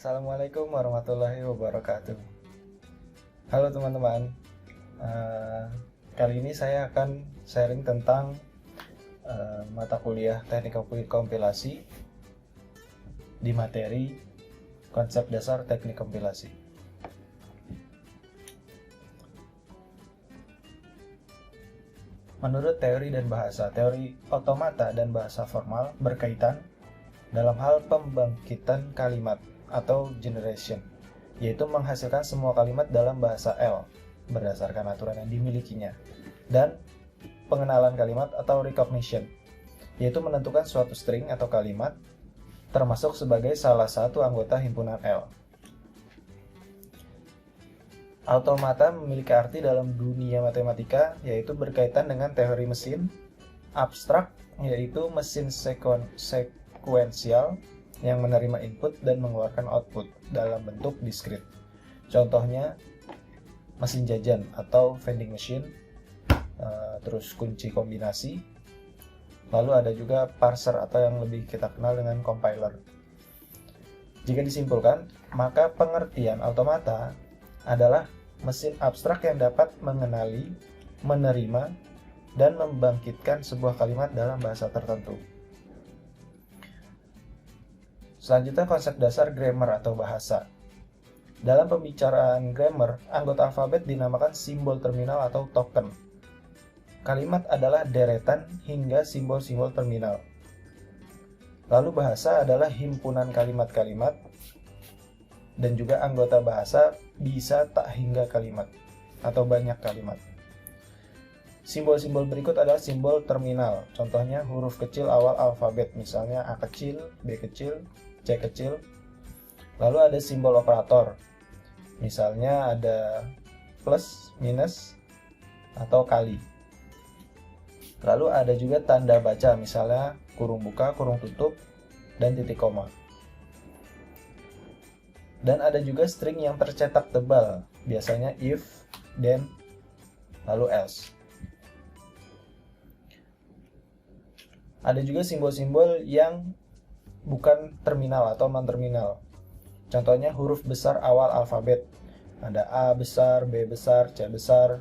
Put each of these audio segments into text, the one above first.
Assalamualaikum warahmatullahi wabarakatuh. Halo teman-teman. Eh, Kali ini saya akan sharing tentang mata kuliah teknik kompilasi di materi konsep dasar teknik kompilasi. Menurut teori dan bahasa, teori otomata dan bahasa formal berkaitan dalam hal pembangkitan kalimat atau generation, yaitu menghasilkan semua kalimat dalam bahasa L berdasarkan aturan yang dimilikinya, dan pengenalan kalimat atau recognition, yaitu menentukan suatu string atau kalimat termasuk sebagai salah satu anggota himpunan L. Automata memiliki arti dalam dunia matematika, yaitu berkaitan dengan teori mesin abstrak, yaitu mesin sekuensial yang menerima input dan mengeluarkan output dalam bentuk diskrit. Contohnya mesin jajan atau vending machine, terus kunci kombinasi. Lalu ada juga parser atau yang lebih kita kenal dengan compiler. Jika disimpulkan, maka pengertian automata adalah mesin abstrak yang dapat mengenali, menerima, dan membangkitkan sebuah kalimat dalam bahasa tertentu. Selanjutnya, konsep dasar grammar atau bahasa. Dalam pembicaraan grammar, anggota alfabet dinamakan simbol terminal atau token. Kalimat adalah deretan hingga simbol-simbol terminal. Lalu bahasa adalah himpunan kalimat-kalimat, dan juga anggota bahasa bisa tak hingga kalimat atau banyak kalimat. Simbol-simbol berikut adalah simbol terminal, contohnya huruf kecil awal alfabet, misalnya A kecil, B kecil, C kecil. Lalu ada simbol operator, misalnya ada plus, minus, atau kali. Lalu ada juga tanda baca, misalnya kurung buka, kurung tutup, dan titik koma. Dan ada juga string yang tercetak tebal, biasanya if, then, lalu else. Ada juga simbol-simbol yang bukan terminal atau non-terminal. Contohnya huruf besar awal alfabet. Ada A besar, B besar, C besar.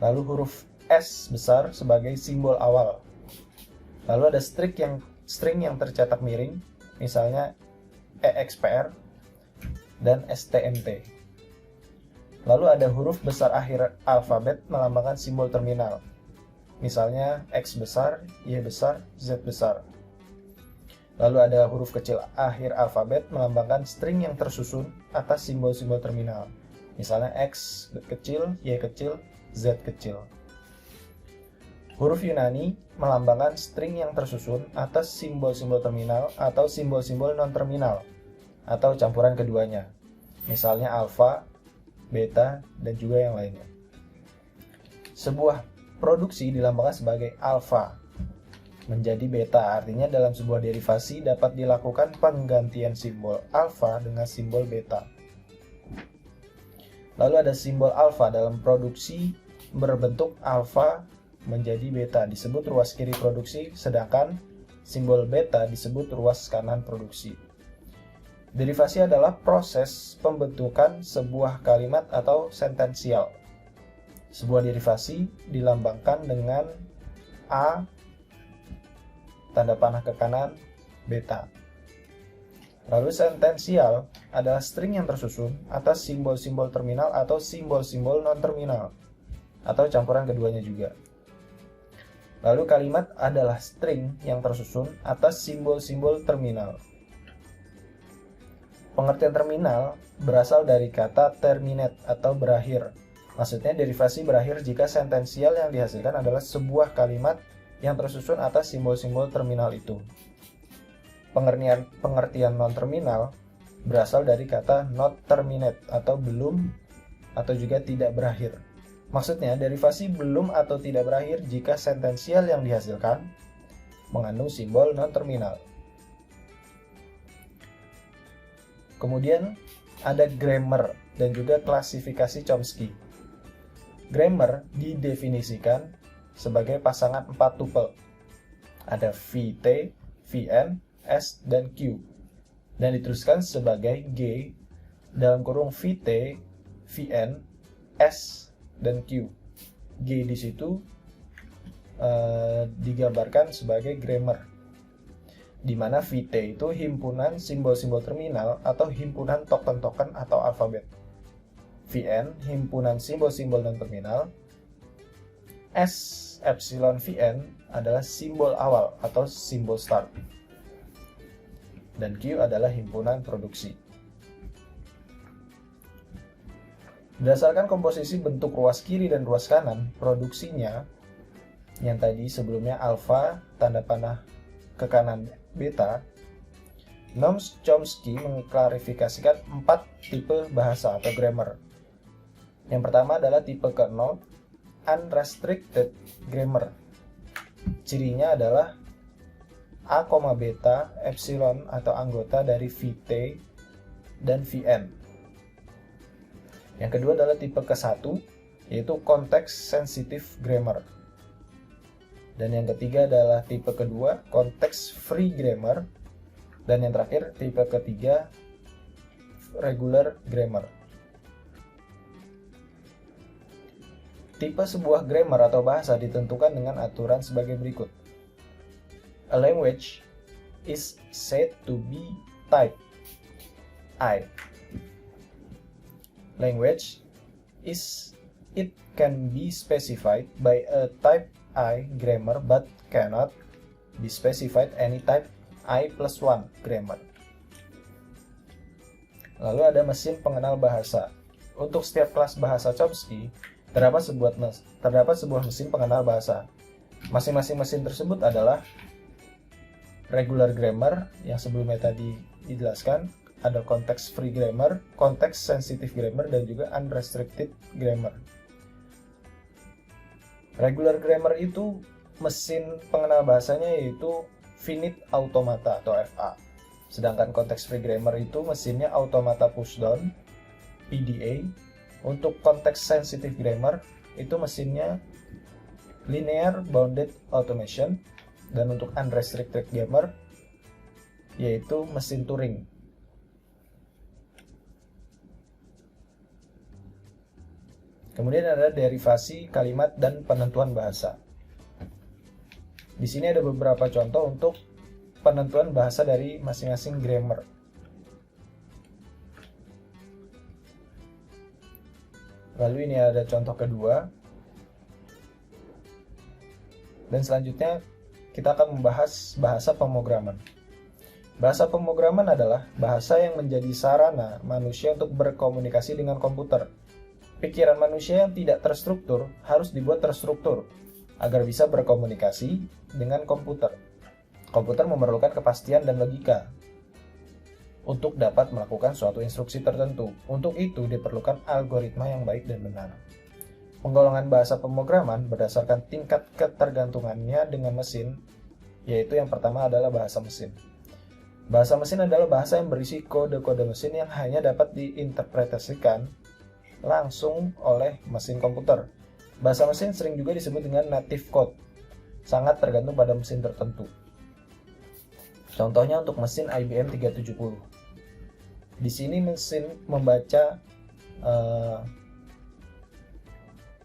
Lalu huruf S besar sebagai simbol awal. Lalu ada string yang tercetak miring, misalnya EXPR dan STMT. Lalu ada huruf besar akhir alfabet melambangkan simbol terminal, misalnya X besar, Y besar, Z besar. Lalu ada huruf kecil akhir alfabet melambangkan string yang tersusun atas simbol-simbol terminal, misalnya X kecil, Y kecil, Z kecil. Huruf Yunani melambangkan string yang tersusun atas simbol-simbol terminal atau simbol-simbol non-terminal, atau campuran keduanya, misalnya alfa, beta, dan juga yang lainnya. Sebuah produksi dilambangkan sebagai alfa menjadi beta, artinya dalam sebuah derivasi dapat dilakukan penggantian simbol alfa dengan simbol beta. Lalu ada simbol alfa dalam produksi berbentuk alfa menjadi beta, disebut ruas kiri produksi, sedangkan simbol beta disebut ruas kanan produksi. Derivasi adalah proses pembentukan sebuah kalimat atau sentensial. Sebuah derivasi dilambangkan dengan A, tanda panah ke kanan, beta. Lalu sentensial adalah string yang tersusun atas simbol-simbol terminal atau simbol-simbol non-terminal, atau campuran keduanya juga. Lalu kalimat adalah string yang tersusun atas simbol-simbol terminal. Pengertian terminal berasal dari kata terminate atau berakhir. Maksudnya derivasi berakhir jika sentensial yang dihasilkan adalah sebuah kalimat yang tersusun atas simbol-simbol terminal itu. Pengertian non-terminal berasal dari kata not terminate atau belum atau juga tidak berakhir. Maksudnya derivasi belum atau tidak berakhir jika sentensial yang dihasilkan mengandung simbol non-terminal. Kemudian ada grammar dan juga klasifikasi Chomsky. Grammar didefinisikan sebagai pasangan 4 tuple. Ada VT, Vn, S, dan Q. dan dituliskan sebagai G dalam kurung VT, VN, S, dan Q. G di situ digambarkan sebagai grammar, di mana VT itu himpunan simbol-simbol terminal atau himpunan token-token atau alfabet. VN himpunan simbol-simbol non-terminal. S epsilon VN adalah simbol awal atau simbol start. Dan Q adalah himpunan produksi. Berdasarkan komposisi bentuk ruas kiri dan ruas kanan, produksinya yang tadi sebelumnya alfa tanda panah ke kanan beta, Noam Chomsky mengklarifikasikan 4 tipe bahasa atau grammar. Yang pertama adalah tipe ke-0, unrestricted grammar. Cirinya adalah A, beta, epsilon atau anggota dari VT dan VN. Yang kedua adalah tipe ke-1, yaitu context sensitive grammar. Dan yang ketiga adalah tipe kedua, context free grammar. Dan yang terakhir, tipe ketiga, regular grammar. Tipe sebuah grammar atau bahasa ditentukan dengan aturan sebagai berikut. A language is said to be type I. Language is it can be specified by a type I grammar but cannot be specified any type I plus 1 grammar. Lalu ada mesin pengenal bahasa. Untuk setiap kelas bahasa Chomsky, terdapat sebuah mesin pengenal bahasa. Masing-masing mesin tersebut adalah regular grammar yang sebelumnya tadi dijelaskan, ada context free grammar, context sensitive grammar, dan juga unrestricted grammar. Regular grammar itu mesin pengenal bahasanya yaitu finite automata atau FA. Sedangkan context free grammar itu mesinnya automata pushdown, PDA. Untuk context sensitive grammar itu mesinnya linear bounded automation. Dan untuk unrestricted grammar yaitu mesin Turing. Kemudian ada derivasi kalimat dan penentuan bahasa. Di sini ada beberapa contoh untuk penentuan bahasa dari masing-masing grammar. Lalu ini ada contoh kedua. Dan selanjutnya kita akan membahas bahasa pemrograman. Bahasa pemrograman adalah bahasa yang menjadi sarana manusia untuk berkomunikasi dengan komputer. Pikiran manusia yang tidak terstruktur harus dibuat terstruktur agar bisa berkomunikasi dengan komputer. Komputer memerlukan kepastian dan logika untuk dapat melakukan suatu instruksi tertentu. Untuk itu diperlukan algoritma yang baik dan benar. Penggolongan bahasa pemrograman berdasarkan tingkat ketergantungannya dengan mesin, yaitu yang pertama adalah bahasa mesin. Bahasa mesin adalah bahasa yang berisi kode-kode mesin yang hanya dapat diinterpretasikan langsung oleh mesin komputer. Bahasa mesin sering juga disebut dengan native code, sangat tergantung pada mesin tertentu. Contohnya untuk mesin IBM 370. Di sini mesin membaca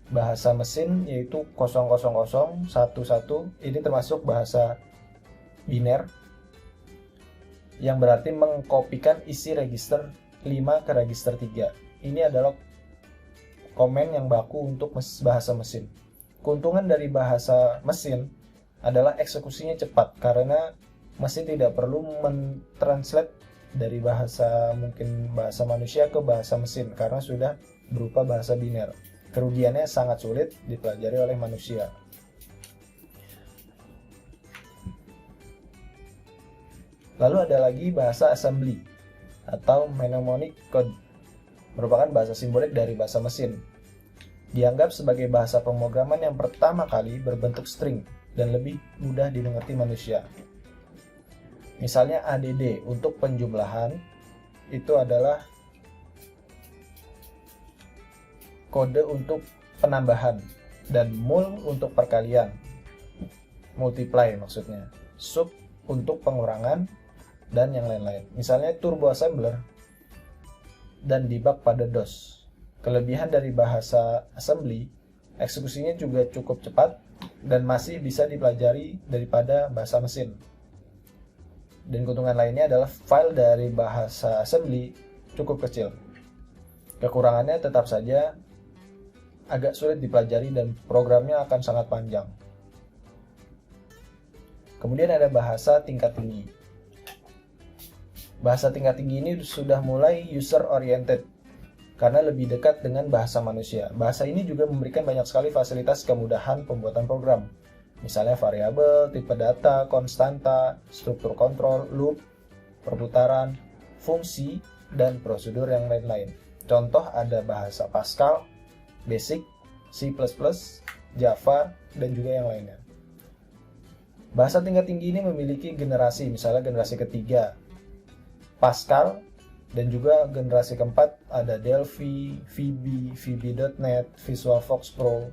bahasa mesin yaitu 00011, ini termasuk bahasa biner yang berarti mengkopikan isi register 5 ke register 3. Ini adalah komen yang baku untuk bahasa mesin. Keuntungan dari bahasa mesin adalah eksekusinya cepat karena mesin tidak perlu mentranslate dari bahasa manusia ke bahasa mesin karena sudah berupa bahasa biner. Kerugiannya sangat sulit dipelajari oleh manusia. Lalu ada lagi bahasa assembly atau mnemonic code, merupakan bahasa simbolik dari bahasa mesin. Dianggap sebagai bahasa pemrograman yang pertama kali berbentuk string dan lebih mudah dimengerti manusia. Misalnya ADD untuk penjumlahan itu adalah kode untuk penambahan, dan mul untuk perkalian, multiply maksudnya, sub untuk pengurangan, dan yang lain-lain. Misalnya turbo assembler dan debug pada DOS. Kelebihan dari bahasa assembly, eksekusinya juga cukup cepat dan masih bisa dipelajari daripada bahasa mesin. Dan keuntungan lainnya adalah file dari bahasa assembly cukup kecil. Kekurangannya tetap saja agak sulit dipelajari dan programnya akan sangat panjang. Kemudian ada bahasa tingkat tinggi. Bahasa tingkat tinggi ini sudah mulai user oriented karena lebih dekat dengan bahasa manusia. Bahasa ini juga memberikan banyak sekali fasilitas kemudahan pembuatan program. Misalnya variabel, tipe data, konstanta, struktur kontrol, loop, perputaran, fungsi, dan prosedur yang lain-lain. Contoh ada bahasa Pascal, Basic, C++, Java, dan juga yang lainnya. Bahasa tingkat tinggi ini memiliki generasi, misalnya generasi ketiga, Pascal, dan juga generasi keempat ada Delphi, VB, VB.NET, VisualFox Pro.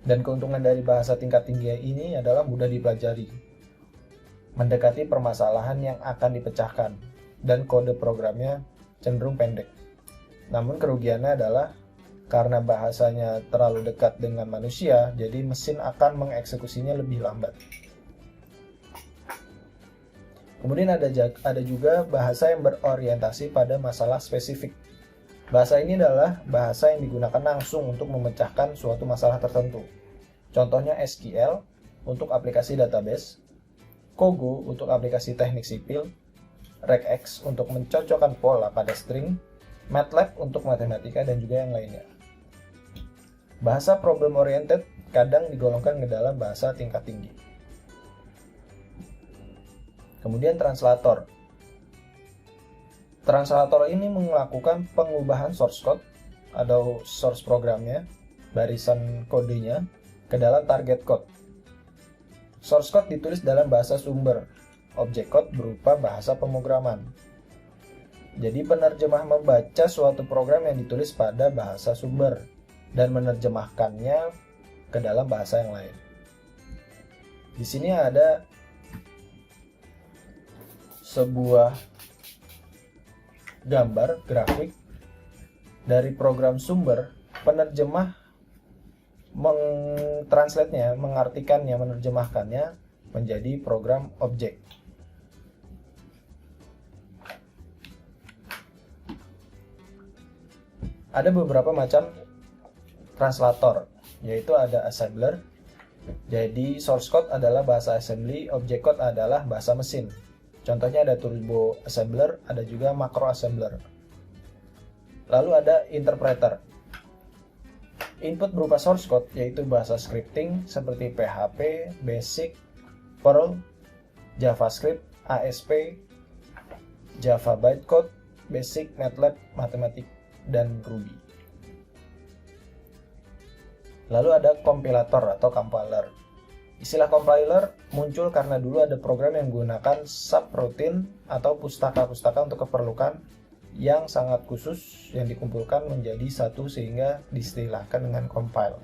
Dan keuntungan dari bahasa tingkat tinggi ini adalah mudah dipelajari, mendekati permasalahan yang akan dipecahkan, dan kode programnya cenderung pendek. Namun kerugiannya adalah karena bahasanya terlalu dekat dengan manusia, jadi mesin akan mengeksekusinya lebih lambat. Kemudian ada juga bahasa yang berorientasi pada masalah spesifik. Bahasa ini adalah bahasa yang digunakan langsung untuk memecahkan suatu masalah tertentu. Contohnya SQL untuk aplikasi database, Gogo untuk aplikasi teknik sipil, regex untuk mencocokkan pola pada string, MATLAB untuk matematika, dan juga yang lainnya. Bahasa problem oriented kadang digolongkan ke dalam bahasa tingkat tinggi. Kemudian translator. Translator ini melakukan pengubahan source code atau source programnya, barisan kodenya, ke dalam target code. Source code ditulis dalam bahasa sumber, object code berupa bahasa pemrograman. Jadi penerjemah membaca suatu program yang ditulis pada bahasa sumber dan menerjemahkannya ke dalam bahasa yang lain. Di sini ada sebuah gambar grafik dari program sumber, penerjemah mentranslate-nya, mengartikannya, menerjemahkannya menjadi program objek. Ada beberapa macam translator, yaitu ada assembler. Jadi source code adalah bahasa assembly, object code adalah bahasa mesin. Contohnya ada turbo assembler, ada juga macro assembler. Lalu ada interpreter. Input berupa source code yaitu bahasa scripting seperti PHP, Basic, Perl, JavaScript, ASP, Java bytecode, Basic, MATLAB, matematik, dan Ruby. Lalu ada kompilator atau compiler. Istilah compiler muncul karena dulu ada program yang menggunakan subroutine atau pustaka-pustaka untuk keperluan yang sangat khusus yang dikumpulkan menjadi satu sehingga diistilahkan dengan compile.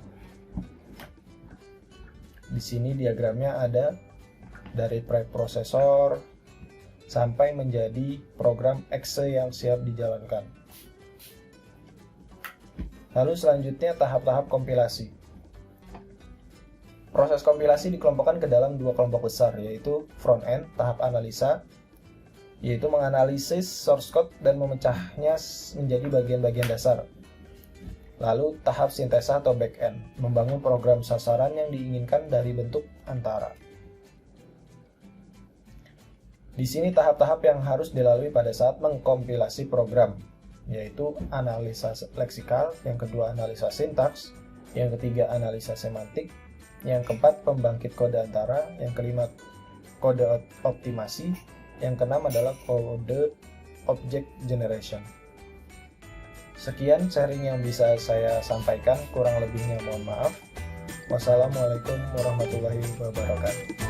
Di sini diagramnya ada dari preprosesor sampai menjadi program exe yang siap dijalankan. Lalu selanjutnya tahap-tahap kompilasi. Proses kompilasi dikelompokkan ke dalam dua kelompok besar, yaitu front end, tahap analisa, yaitu menganalisis source code dan memecahnya menjadi bagian-bagian dasar. Lalu tahap sintesa atau back end, membangun program sasaran yang diinginkan dari bentuk antara. Di sini tahap-tahap yang harus dilalui pada saat mengkompilasi program, yaitu analisa leksikal, yang kedua analisa sintaks, yang ketiga analisa semantik, yang keempat pembangkit kode antara, yang kelima kode optimasi, yang keenam adalah kode object generation. Sekian sharing yang bisa saya sampaikan, kurang lebihnya mohon maaf. Wassalamualaikum warahmatullahi wabarakatuh.